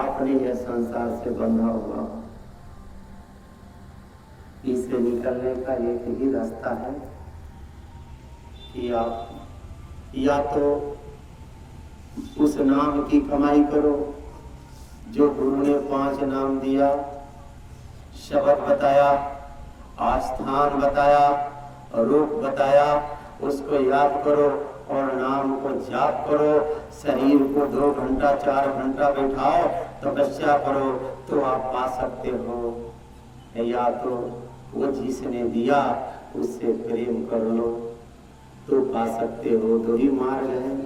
आपने यह संसार से बंधा हुआ, इससे निकलने का एक ही रास्ता है कि आप या तो उस नाम की कमाई करो जो गुरु ने 5 नाम दिया, शब्द बताया, आस्थान बताया, रूप बताया, उसको याद करो और नाम को जाप करो। शरीर को 2 घंटा 4 घंटा बैठाओ, तपस्या करो तो आप पा सकते हो। या तो वो जिसने दिया उससे प्रेम कर लो तो पा सकते हो। 2 ही मार्ग है,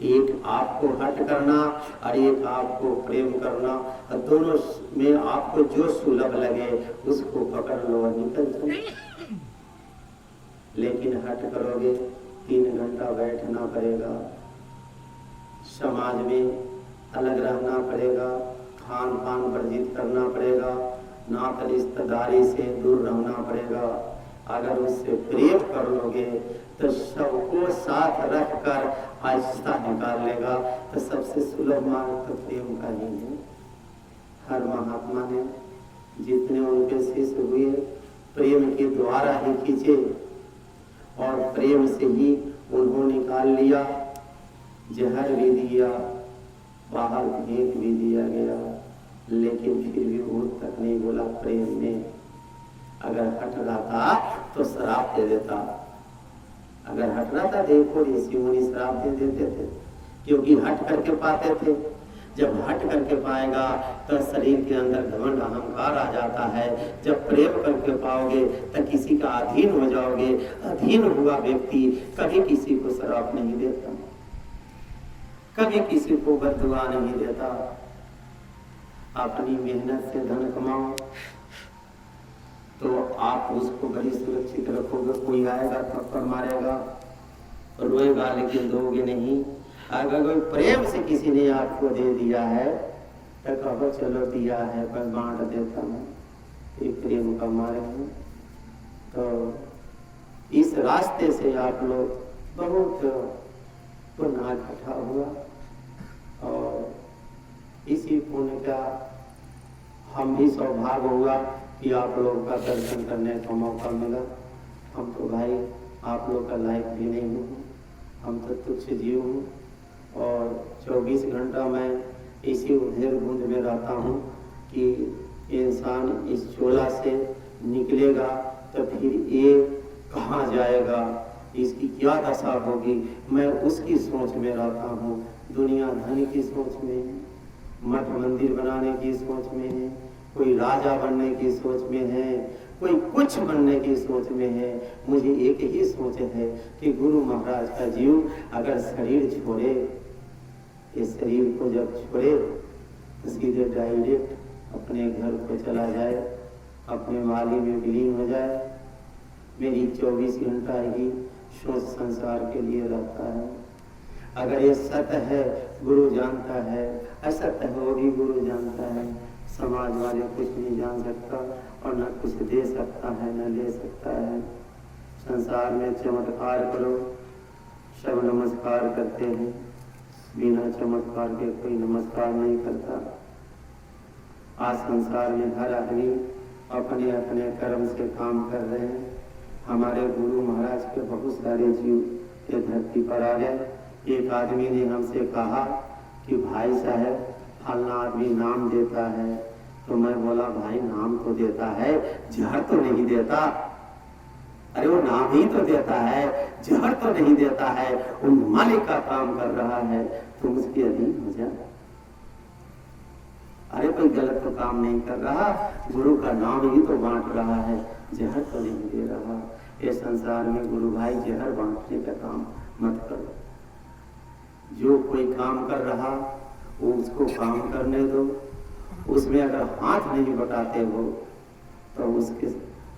एक आपको हट करना और एक आपको प्रेम करना। और दोनों में आपको जो सुलभ लगे उसको पकड़ लो और निकल चलो। लेकिन हट करोगे 3 घंटा बैठना पड़ेगा, समाज में अलग रहना पड़ेगा, खान पान वर्जित करना पड़ेगा, नात रिश्तेदारी से दूर रहना पड़ेगा। अगर उससे प्रेम कर लोगे तो सबको साथ रखकर आहिस्ता निकाल लेगा। तो सबसे सुलभ मार्ग तो प्रेम का ही है। हर महात्मा ने जितने उनके शिष्य हुए प्रेम के द्वारा ही खींचे और प्रेम से ही उन्होंने निकाल लिया। जहर भी दिया, बाहर भेंट भी दिया गया, लेकिन फिर भी वो तक नहीं बोला प्रेम में। अगर हट रहा था तो श्राप दे देता। अगर हट रहा था, देखो ऋषि मुनि श्राप दे देते थे, क्योंकि हट करके पाते थे। जब हट करके पाएगा तो शरीर के अंदर घमंड अहंकार आ जाता है। जब प्रेम करके पाओगे तो किसी का अधीन हो जाओगे। अधीन हुआ व्यक्ति कभी किसी को श्राप नहीं देता, कभी किसी को बद्दुआ नहीं देता। अपनी मेहनत से धन कमाओ तो आप उसको बड़ी सुरक्षित रखोगे। कोई आएगा थप्पड़ मारेगा, रोएगा, लेकिन दोगे नहीं। अगर कोई प्रेम से किसी ने आपको दे दिया है तो कहो चलो दिया है पर बांट देता हूँ, ये प्रेम का मार्ग है। तो इस रास्ते से आप लोग बहुत पुण्य इकट्ठा हुआ और इसी पुण्य का हम भी सौभाग्य हुआ कि आप लोगों का दर्शन करने का मौका मिला। हम तो भाई आप लोग का लायक भी नहीं हूँ, हम तो तुच्छ जीव हूँ और 24 घंटा मैं इसी उधेड़ बूंद में रहता हूँ कि इंसान इस चोला से निकलेगा तो फिर ये कहाँ जाएगा, इसकी क्या दशा होगी। मैं उसकी सोच में रहता हूँ। दुनिया धन की सोच में है, मठ मंदिर बनाने की सोच में है, कोई राजा बनने की सोच में है, कोई कुछ बनने की सोच में है। मुझे एक ही सोच है कि गुरु महाराज का जीव अगर शरीर छोड़े, इस शरीर को जब छोड़े तो सीधे डायरेक्ट अपने घर को चला जाए, अपने वाली में विलीन हो जाए। मेरी 24 घंटा ही सोच संसार के लिए रहता है। अगर ये सत्य है गुरु जानता है, असत्य है वो भी गुरु जानता है। समाज वाले कुछ नहीं जान सकता और न कुछ दे सकता है न ले सकता है। संसार में चमत्कार करो, सब नमस्कार करते हैं, बिना चमत्कार के कोई नमस्कार नहीं करता। आज संसार में हर आदमी अपने अपने कर्म से काम कर रहे हैं। हमारे गुरु महाराज के बहुत सारे जीव ये धरती पर आ गए। एक आदमी ने हमसे कहा कि भाई साहब फलना आदमी नाम देता है। तो मैं बोला भाई नाम तो देता है, जहर तो नहीं देता। अरे वो नाम ही तो देता है, जहर तो नहीं देता है। वो मालिक का काम कर रहा है, तुम उसके अधीन हो जा। अरे कोई गलत तो काम नहीं कर रहा, गुरु का नाम ही तो बांट रहा है, जहर तो नहीं दे रहा। ये संसार में गुरु भाई जहर बांटने का काम मत करो। जो कोई काम कर रहा वो उसको काम करने दो। उसमें अगर हाथ नहीं बटाते हो तो उसके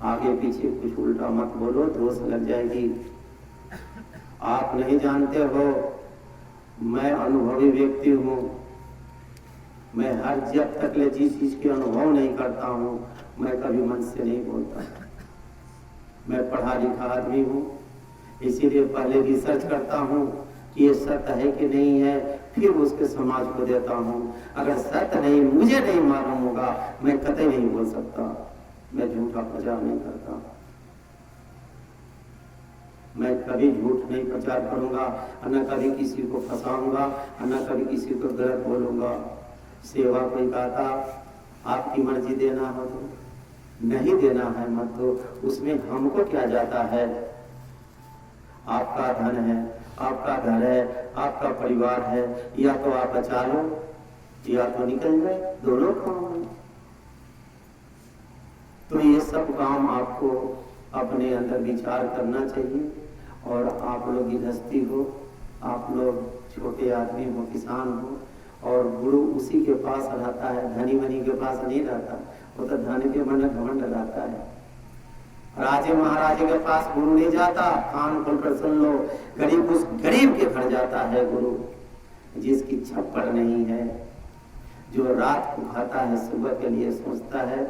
आगे पीछे कुछ उल्टा मत बोलो, दोष लग जाएगी। आप नहीं जानते हो, मैं अनुभवी व्यक्ति हूँ। मैं हर जब तक ले जिस चीज के अनुभव नहीं करता हूँ मैं कभी मन से नहीं बोलता। मैं पढ़ा लिखा आदमी हूँ, इसीलिए पहले रिसर्च करता हूँ ये सत्य है कि नहीं है, फिर उसके समाज को देता हूँ। अगर सत्य नहीं, मुझे नहीं मालूम होगा, मैं कतई नहीं बोल सकता। मैं झूठा प्रचार नहीं करता, मैं कभी झूठ नहीं प्रचार करूंगा, न कभी किसी को फंसाऊंगा, न कभी किसी को गलत बोलूंगा। सेवा कोई कहता आपकी मर्जी देना हो तो, नहीं देना है मत दो, उसमें हमको क्या जाता है। आपका धन है, आपका घर है, आपका परिवार है, या तो आप बचा लो या तो निकल जाए, दोनों काम है। तो ये सब काम आपको अपने अंदर विचार करना चाहिए। और आप लोग गृहस्थी हो, आप लोग छोटे आदमी हो, किसान हो, और गुरु उसी के पास रहता है, धनी वनी के पास नहीं रहता। वो तो धन के मन घमंड रहता है। राजे महाराजे के पास गुरु नहीं जाता, कान खोलकर सुन लो, गरीब उस गरीब के घर जाता है गुरु, जिसकी छप्पड़ नहीं है, जो रात को खाता है सुबह के लिए सोचता है,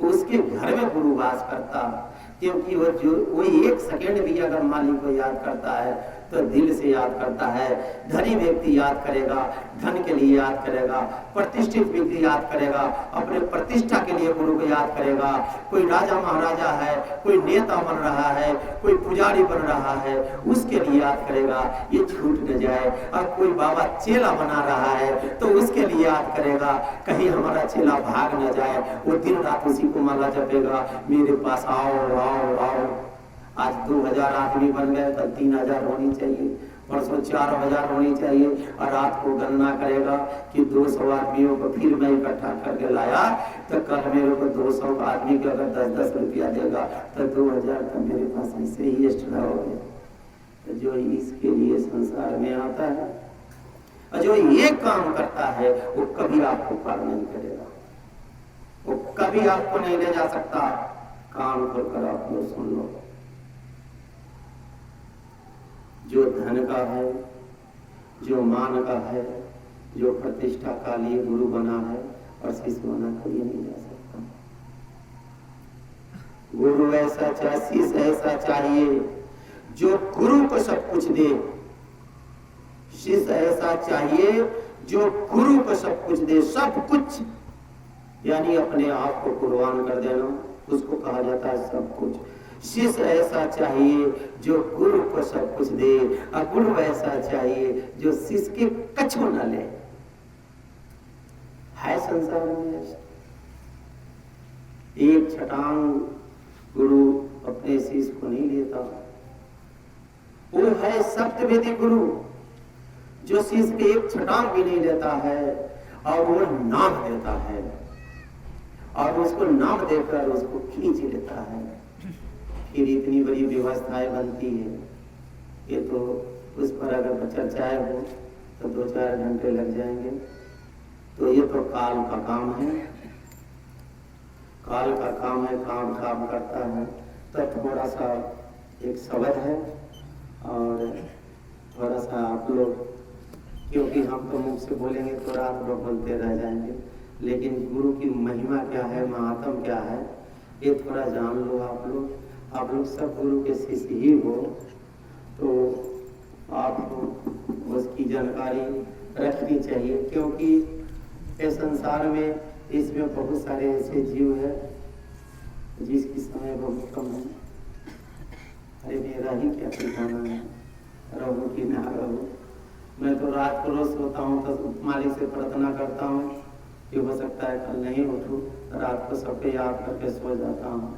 उसके घर में गुरु वास करता। क्योंकि वो एक सेकेंड भी अगर मालिक को याद करता है तो दिल से याद करता है। धनी व्यक्ति याद करेगा, धन के लिए याद करेगा, प्रतिष्ठित व्यक्ति याद करेगा, अपने प्रतिष्ठा के लिए गुरु को याद करेगा। कोई राजा महाराजा है, कोई नेता बन रहा है, कोई पुजारी बन रहा है, उसके लिए याद करेगा, ये छूट न जाए। और कोई बाबा चेला बना रहा है तो उसके लिए याद करेगा, कहीं हमारा चेला भाग न जाए। वो दिन रात उसी को माला जपेगा, मेरे पास आओ आओ आओ। आज 2000 आदमी बन गए, कल 3000 होनी चाहिए, परसों 4000 होनी चाहिए। और रात को गणना करेगा कि 200 आदमियों को फिर मैं इकट्ठा करके लाया, तो कल मेरे को 200 आदमी को अगर 10-10 रुपया देगा तो 2000 का मेरे पास ऐसे ही एक्स्ट्रा हो गया। तो जो इसके लिए संसार में आता है और जो ये काम करता है, वो कभी आपको पार नहीं करेगा, वो कभी आपको नहीं ले जा सकता। कान खोलकर आप लोग सुन लो। जो धन का है, जो मान का है, जो प्रतिष्ठा का लिए गुरु बना है, और शिष्य बना कभी नहीं जा सकता। गुरु ऐसा चाहिए, शिष्य ऐसा चाहिए जो गुरु को सब कुछ दे। शिष्य ऐसा चाहिए जो गुरु को सब कुछ दे, सब कुछ, यानी अपने आप को कुर्बान कर देना, उसको कहा जाता है सब कुछ। शिष्य ऐसा चाहिए जो गुरु को सब कुछ दे, और गुरु ऐसा चाहिए जो शिष्य के कछु न ले। है संसार में ऐसा एक छटांग गुरु अपने शिष्य को नहीं लेता। वो है सत्यवेदी गुरु, जो शिष्य के एक छटांग भी नहीं लेता है, और वो नाम देता है, और उसको नाम देकर उसको खींच लेता है। फिर इतनी बड़ी व्यवस्थाएं बनती है, ये तो उस पर अगर चर्चाएं हो तो 2-4 घंटे लग जाएंगे। तो ये तो काल का काम है, काल का काम है, काम करता है। तो थोड़ा सा एक शब्द है, और थोड़ा सा आप लोग, क्योंकि हम तो मुख से बोलेंगे तो रात भर बोलते रह जाएंगे, लेकिन गुरु की महिमा क्या है, महात्म क्या है, ये थोड़ा जान लो आप लोग। आप लोग सब गुरु के शिष्य ही हो, तो आपको उसकी जानकारी रखनी चाहिए। क्योंकि इस संसार में, इसमें बहुत सारे ऐसे जीव है जिसकी समय बहुत कम है। अरे मेरा ही क्या ठिकाना है, रहूं कि ना रहूं। मैं तो रात को रोज सोता हूँ तो मालिक से प्रार्थना करता हूँ कि हो सकता है कल नहीं उठूं, रात को सबके याद करके सो जाता हूँ।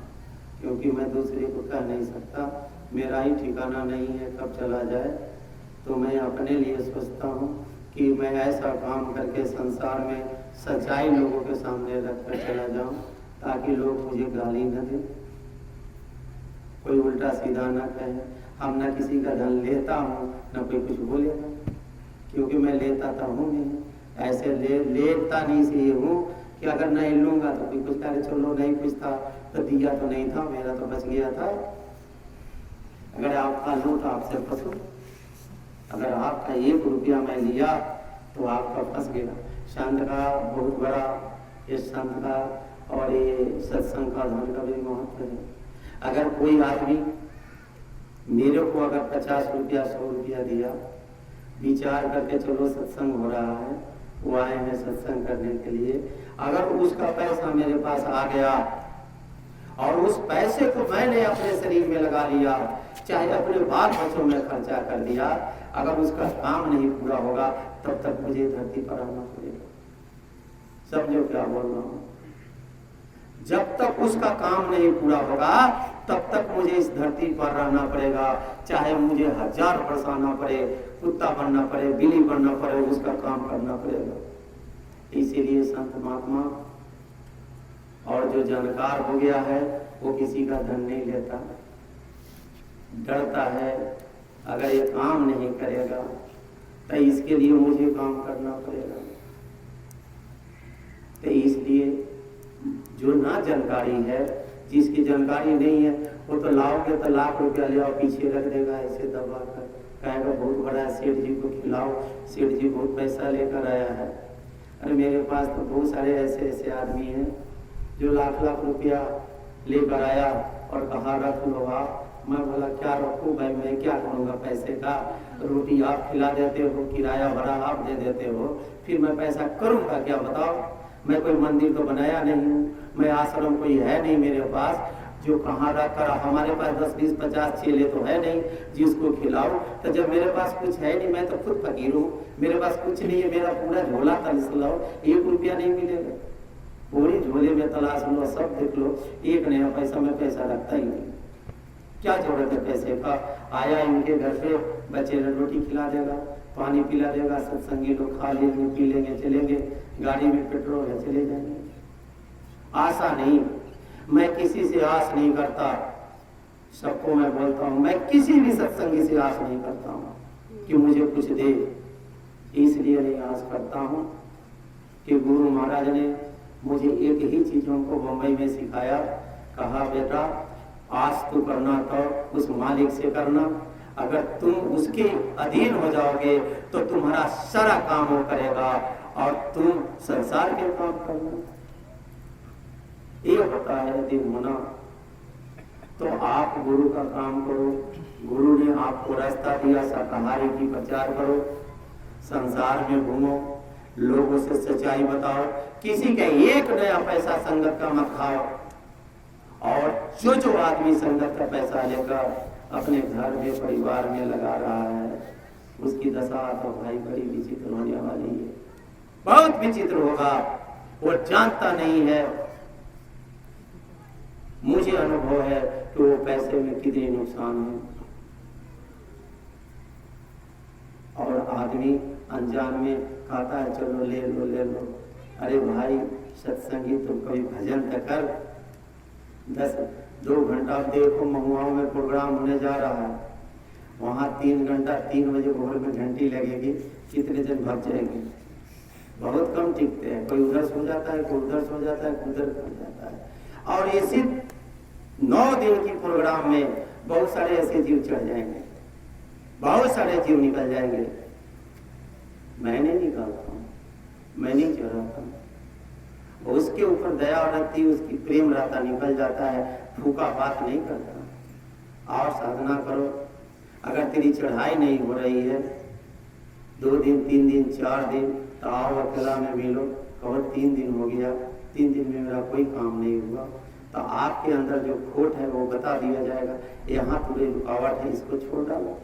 क्योंकि मैं दूसरे को कह नहीं सकता, मेरा ही ठिकाना नहीं है कब चला जाए। तो मैं अपने लिए सोचता हूँ कि मैं ऐसा काम करके संसार में सच्चाई लोगों के सामने रख कर चला जाऊँ, ताकि लोग मुझे गाली न दें, कोई उल्टा सीधा न कहे। हम न किसी का धन लेता हूँ, न कोई कुछ बोलेगा, क्योंकि मैं लेता तो हूँ नहीं। ऐसे लेता नहीं से ये हूँ कि अगर नहीं लूंगा तो कोई कुछ कहे, चलो नहीं कुछ था तो दिया तो नहीं था, मेरा तो बच गया था। अगर आपका लूं तो आपसे फंसो, अगर आपका 1 रुपया मैं लिया तो आपका फंस गया। संत का बहुत बड़ा, ये संत का और ये सत्संग का धन का भी महत्व है। अगर कोई आदमी मेरे को अगर 50 रुपया 100 रुपया दिया, विचार करके चलो सत्संग हो रहा है, वो आए हैं सत्संग करने के लिए, अगर उसका पैसा मेरे पास आ गया और उस पैसे को मैंने अपने शरीर में लगा लिया, चाहे अपने बाल बच्चों में खर्चा कर दिया, अगर उसका काम नहीं पूरा होगा तब तक मुझे धरती पर आना पड़ेगा। समझो क्या बोल रहा हूं? जब तक उसका काम नहीं पूरा होगा तब तक मुझे इस धरती पर रहना पड़ेगा, चाहे मुझे 1000 वर्ष आना पड़े, कुत्ता बनना पड़े, बिल्ली बनना पड़े, उसका काम करना पड़ेगा। इसीलिए संत महात्मा और जो जानकार हो गया है वो किसी का धन नहीं लेता, डरता है अगर ये काम नहीं करेगा तो इसके लिए मुझे काम करना पड़ेगा। तो इसलिए जो ना जानकारी है, जिसकी जानकारी नहीं है, वो तो लाओगे तो लाख रुपया ले आओ, पीछे रख देगा ऐसे दबा कर, कहेगा बहुत बड़ा सेठ जी को खिलाओ, सेठ जी बहुत पैसा लेकर आया है। अरे मेरे पास तो बहुत सारे ऐसे ऐसे आदमी हैं जो लाख लाख रुपया लेकर आया और कहा रख लो आप। मैं बोला क्या रखूं भाई, मैं क्या करूंगा पैसे का, रोटी आप खिला देते हो, किराया भरा आप दे देते हो, फिर मैं पैसा करूंगा क्या बताओ। मैं कोई मंदिर तो बनाया नहीं हूँ, मैं आश्रम कोई है नहीं मेरे पास जो कहाँ रख कर, हमारे पास 10 20 50 चेले तो है नहीं जिसको खिलाओ। तो जब मेरे पास कुछ है नहीं, मैं तो खुद फकीर हूँ, मेरे पास कुछ नहीं है, मेरा पूरा झोला तलाश लो, 1 रुपया नहीं मिलेगा। पूरी झोले में तलाश लो, सब देख लो, 1 नया पैसा में पैसा रखता ही नहीं। क्या जरूरत है पैसे का? आया इनके घर पे, बच्चे ने रोटी खिला देगा, पानी पिला देगा, सत्संगी लोग खा लेंगे, पी लेंगे, चलेंगे, गाड़ी में पेट्रोल है, चले जाएंगे। आशा नहीं, मैं किसी से आस नहीं करता, सबको मैं बोलता हूँ, मैं किसी भी सत्संगी से आस नहीं करता हूँ कि मुझे कुछ दे। इसलिए नहीं आस करता हूँ कि गुरु महाराज ने मुझे एक ही चीज हमको बम्बई में सिखाया, कहा बेटा आस तो करना तो उस मालिक से करना, अगर तुम उसके अधीन हो जाओगे तो तुम्हारा सारा काम वो करेगा और तुम संसार के काम करना। ये होता है दिन होना। तो आप गुरु का काम करो, गुरु ने आपको रास्ता दिया, शाकाहारी की प्रचार करो, संसार में घूमो, लोगों से सच्चाई बताओ, किसी का 1 नया पैसा संगत का मत खाओ। और जो आदमी संगत का पैसा लेकर अपने घर में परिवार में लगा रहा है, उसकी दशा तो भाई बड़ी विचित्र होने वाली है, बहुत विचित्र होगा। वो जानता नहीं है, मुझे अनुभव है कि वो पैसे में कितने नुकसान है। और आदमी अनजान में कहता है चलो ले लो ले लो। अरे भाई सत्संगी तुम कभी भजन तो कर, 2 घंटा देखो महुआओं में प्रोग्राम होने जा रहा है, वहां 3 घंटा 3 बजे भोर में घंटी लगेगी, कितने जन भग जाएंगे? बहुत कम टिकते हैं, कोई उधर सो जाता है, कोई उधर सो जाता है, कोई उधर सो जाता है। और इसी 9 दिन की प्रोग्राम में बहुत सारे ऐसे जीव चढ़ जाएंगे, बहुत सारे जीव निकल जाएंगे। मैं नहीं निकालता हूँ, मैं नहीं चढ़ाता हूँ, उसके ऊपर दया रहती, उसकी प्रेम रहता, निकल जाता है, फूका बात नहीं करता। और साधना करो, अगर तेरी चढ़ाई नहीं हो रही है 2 दिन 3 दिन 4 दिन, तो आओ अकेला में मिलो, कहो 3 दिन हो गया, 3 दिन में मेरा कोई काम नहीं हुआ, तो आपके अंदर जो खोट है वो बता दिया जाएगा, यहाँ थोड़ी रुकावट है, इसको छोड़ डालो।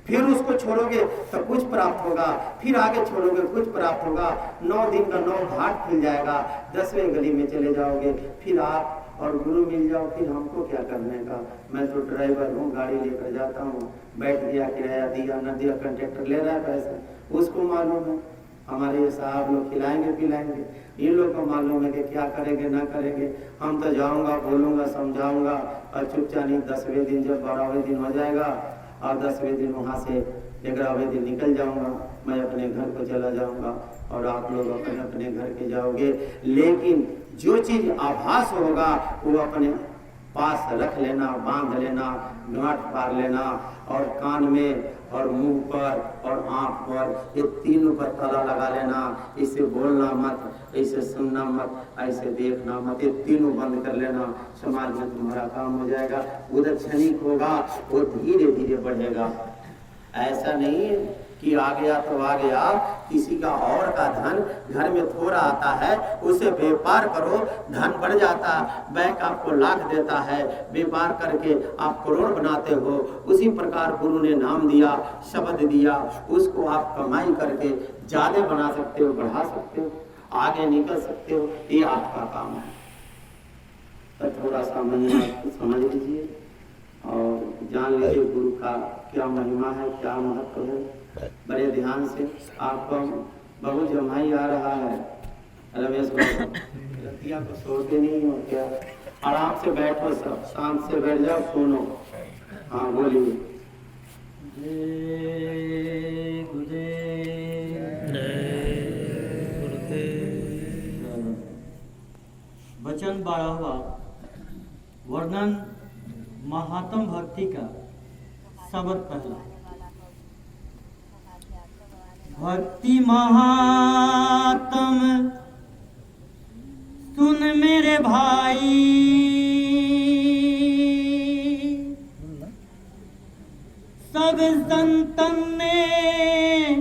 फिर उसको छोड़ोगे तो कुछ प्राप्त होगा, फिर आगे छोड़ोगे कुछ प्राप्त होगा, 9 दिन का 9 घाट खुल जाएगा, 10वें गली में चले जाओगे, फिर आप और गुरु मिल जाओ। फिर हमको क्या करने का, मैं तो ड्राइवर हूँ, गाड़ी लेकर जाता हूँ, बैठ गया, किराया दिया न दिया, कंडक्टर ले रहा है पैसा, उसको मालूम है। हमारे ये साहब लोग खिलाएंगे पिलाएंगे, इन लोग को मालूम है कि क्या करेंगे ना करेंगे। हम तो जाऊंगा, बोलूंगा, समझाऊंगा और चुपचाप नहीं, 10वें दिन जब 12वें दिन हो जाएगा और 10वें दिन वहाँ से 11वें दिन निकल जाऊंगा, मैं अपने घर को चला जाऊंगा और आप लोग अपने अपने घर के जाओगे। लेकिन जो चीज आभास होगा वो अपने पास रख लेना, बांध लेना, गांठ पार लेना और कान में और मुंह पर और आंख पर, ये तीनों पर ताला लगा लेना। इसे बोलना मत, इसे सुनना मत, ऐसे देखना मत, ये तीनों बंद कर लेना। समाज में तुम्हारा काम हो जाएगा। उधर क्षणिक होगा, वो धीरे धीरे बढ़ेगा। ऐसा नहीं है कि आ गया तो आ गया। किसी का और का धन घर में थोड़ा आता है, उसे व्यापार करो, धन बढ़ जाता। बैंक आपको लाख देता है, व्यापार करके आप करोड़ बनाते हो। उसी प्रकार गुरु ने नाम दिया, शब्द दिया, उसको आप कमाई करके ज्यादा बना सकते हो, बढ़ा सकते हो, आगे निकल सकते हो। ये आपका काम है। तो थोड़ा सा महिमा समझ लीजिए और जान लीजिए गुरु का क्या महिमा है, क्या महत्व है। बड़े ध्यान से। आपको बहुत जमाई आ रहा है रमेश बाबू, रतिया को सोते नहीं हो क्या? आराम से बैठो, सब शांत से बैठ जाओ, सुनो। हाँ बोलिए। वचन 12वां, वर्णन महात्म भक्ति का। शब्द पहला। भक्ति महात्म सुन मेरे भाई, सब संतन ने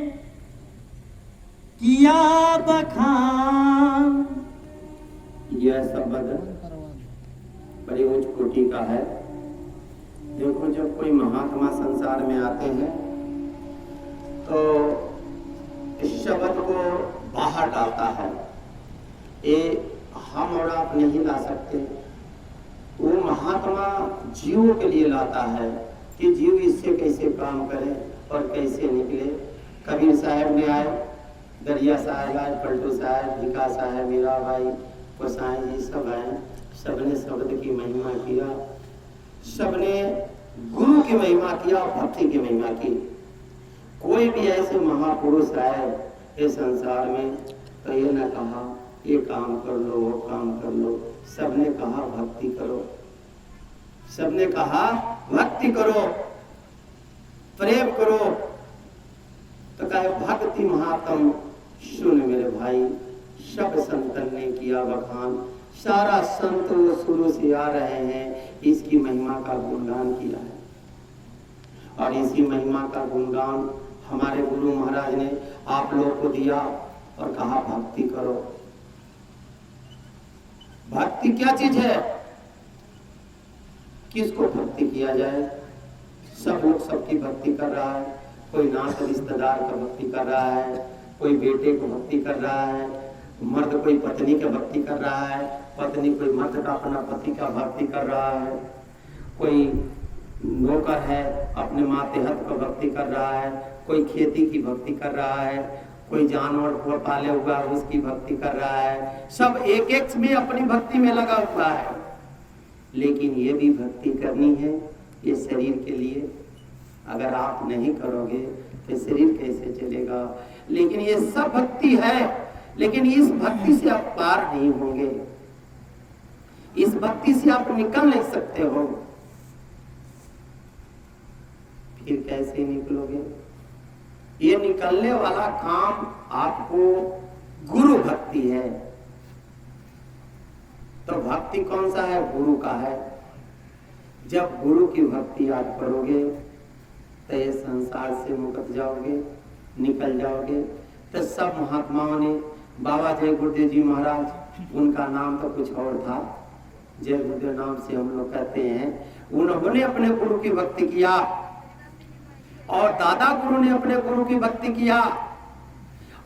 किया बखान। यह शब्द बड़ी उच्च कोटि का है। देखो, जब कोई महात्मा संसार में आते हैं तो इस शब्द को बाहर डालता है। ये हम और आप नहीं ला सकते। वो महात्मा जीवों के लिए लाता है कि जीव इससे कैसे काम करे और कैसे निकले। कबीर साहब ने आए, दरिया साहब आए, पलटू साहब, भिका साहब, मीरा भाई, गोसाई जी सब आए। सबने शब्द की महिमा किया, सबने गुरु की महिमा किया, भक्ति की महिमा की। कोई भी ऐसे महापुरुष आए इस संसार में तो ये न कहा ये काम कर लो, वो काम कर लो। सबने कहा भक्ति करो, सबने कहा भक्ति करो, प्रेम करो। तो कहे भक्ति महात्म सुन मेरे भाई, सब संतन ने किया बखान। सारा संत वो शुरू से आ रहे हैं, इसकी महिमा का गुणगान किया है। और इसी महिमा का गुणगान हमारे गुरु महाराज ने आप लोग को दिया और कहा भक्ति करो। भक्ति क्या चीज है? किसको भक्ति किया जाए? सब लोग सबकी भक्ति कर रहा है। कोई नात रिश्तेदार का भक्ति कर रहा है, कोई बेटे को भक्ति कर रहा है, मर्द कोई पत्नी का भक्ति कर रहा है, पत्नी कोई मर्द का अपना पति का भक्ति कर रहा है, कोई नौकर है अपने मातेहत का भक्ति कर रहा है, कोई खेती की भक्ति कर रहा है, कोई जानवर को पाले हुआ उसकी भक्ति कर रहा है। सब एक एक में अपनी भक्ति में लगा हुआ है। लेकिन ये भी भक्ति करनी है, ये शरीर के लिए। अगर आप नहीं करोगे तो शरीर कैसे चलेगा? लेकिन ये सब भक्ति है, लेकिन इस भक्ति से आप पार नहीं होंगे, इस भक्ति से आप निकल नहीं सकते हो। फिर कैसे निकलोगे? ये निकलने वाला काम आपको गुरु भक्ति है। तो भक्ति कौन सा है? गुरु का है। जब गुरु की भक्ति आप करोगे तो ये संसार से मुक्त जाओगे, निकल जाओगे। तो सब महात्माओं ने, बाबा जय गुरुदेव जी महाराज, उनका नाम तो कुछ और था, जय गुरुदेव नाम से हम लोग कहते हैं। उन्होंने अपने गुरु की भक्ति किया और दादा गुरु ने अपने गुरु की भक्ति किया,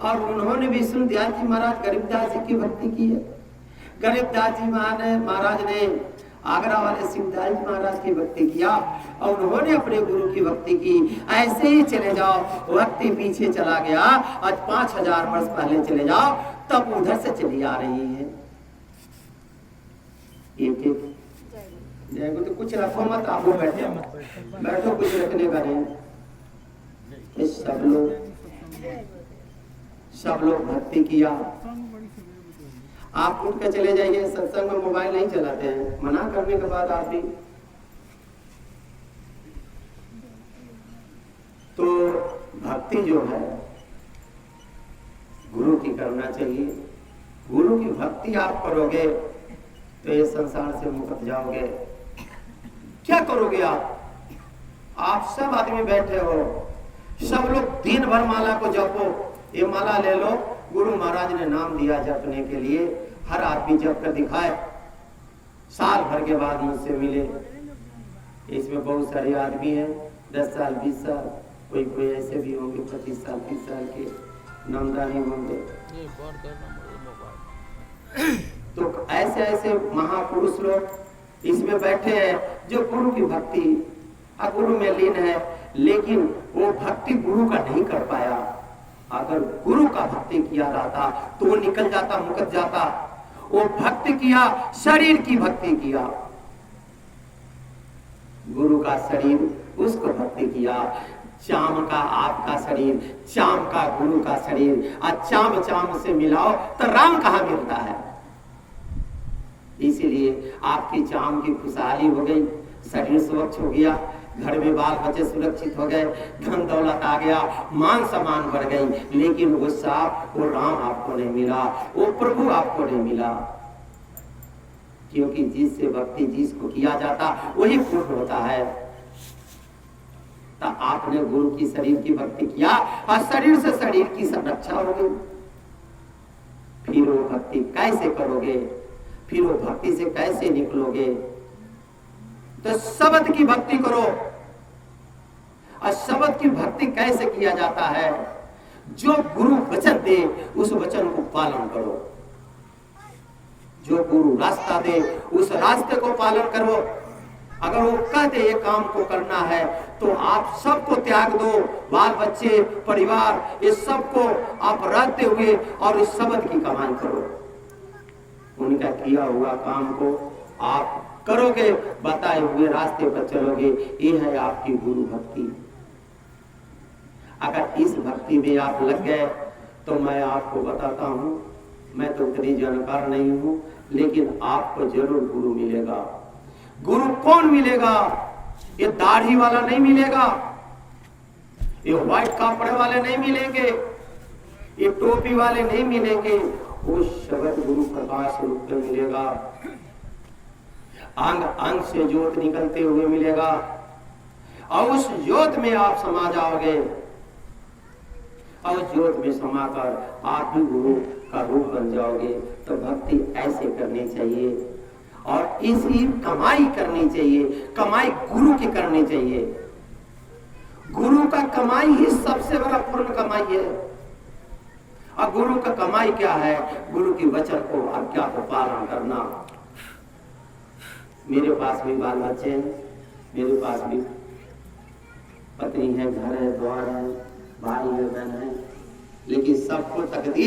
और उन्होंने भी विष्णुदयाल जी महाराज गरीबदास जी की भक्ति की है। गरीबदास जी महाराज ने आगरा वाले शिवदास जी महाराज की भक्ति किया और उन्होंने अपने गुरु की भक्ति की। ऐसे ही चले जाओ, भक्ति पीछे चला गया। आज 5000 वर्ष पहले चले जाओ, तब उधर से चली आ रही है। एक एक जय गुरु। तो कुछ रखो मत, आप बैठो, कुछ रखने का नहीं। सब लोग भक्ति किया। आप उठ के चले जाइए, सत्संग में मोबाइल नहीं चलाते हैं, मना करने के बाद आप भी। तो भक्ति जो है गुरु की करना चाहिए। गुरु की भक्ति आप करोगे तो ये संसार से मुक्त जाओगे। क्या करोगे आप सब आदमी बैठे हो, सब लोग दिन भर माला को जपो। ये माला ले लो, गुरु महाराज ने नाम दिया जपने के लिए, हर आदमी जप कर दिखाए, साल भर के बाद मुझसे मिले। इसमें बहुत सारे आदमी हैं, 10 साल 20 साल, कोई ऐसे भी होंगे 25 साल 30 साल के, नामदानी होंगे। तो ऐसे ऐसे महापुरुष लोग इसमें बैठे हैं जो गुरु की भक्ति गुरु में लीन है, लेकिन वो भक्ति गुरु का नहीं कर पाया। अगर गुरु का भक्ति किया जाता तो वो निकल जाता, मुकत जाता। वो भक्ति किया, शरीर की भक्ति किया, गुरु का शरीर, उसको भक्ति किया। चाम का आपका शरीर, चाम का गुरु का शरीर, और चाम चाम से मिलाओ तो राम कहाँ मिलता है। इसीलिए आपकी चाम की खुशहाली हो गई, शरीर स्वच्छ हो गया, घर में बाल बच्चे सुरक्षित हो गए, धन दौलत आ गया, मान सम्मान बढ़ गई, लेकिन वो साफ, वो राम आपको नहीं मिला, वो प्रभु आपको नहीं मिला। क्योंकि जिससे भक्ति जिसको किया जाता वही पूर्ण होता है। तो आपने गुरु की शरीर की भक्ति किया और शरीर से शरीर की संरक्षा हो गई। फिर वो भक्ति कैसे करोगे, फिर वो भक्ति से कैसे निकलोगे। तो शब्द की भक्ति करो। और शब्द की भक्ति कैसे किया जाता है, जो गुरु वचन दे उस वचन को पालन करो। जो गुरु रास्ता दे उस रास्ते को पालन करो। अगर वो कहते ये काम को करना है तो आप सबको त्याग दो, बाल बच्चे परिवार ये सबको आप रखते हुए और इस शब्द की कमाई करो। उनका किया हुआ काम को आप करोगे, बताए हुए रास्ते पर चलोगे। ये है आपकी गुरु भक्ति। अगर इस भक्ति में आप लग गए तो मैं आपको बताता हूं, मैं तो उतनी जानकार नहीं हूं, लेकिन आपको जरूर गुरु मिलेगा। गुरु कौन मिलेगा? ये दाढ़ी वाला नहीं मिलेगा, ये व्हाइट कपड़े वाले नहीं मिलेंगे, ये टोपी वाले नहीं मिलेंगे। वो शब्द गुरु प्रकाश रूप में मिलेगा, अंग अंग से ज्योत निकलते हुए मिलेगा, और उस ज्योत में आप समा जाओगे। और ज्योत में समाकर आप भी गुरु का रूप बन जाओगे। तो भक्ति ऐसे करनी चाहिए और इसी कमाई करनी चाहिए। कमाई गुरु की करनी चाहिए। गुरु का कमाई ही सबसे बड़ा पूर्ण कमाई है। और गुरु का कमाई क्या है? गुरु की वचन को, आज्ञा को पालन करना। मेरे पास भी बाल बच्चे हैं, मेरे पास भी पत्नी है, घर है, द्वार है, भाई है, बहन है, लेकिन सबको तकदीर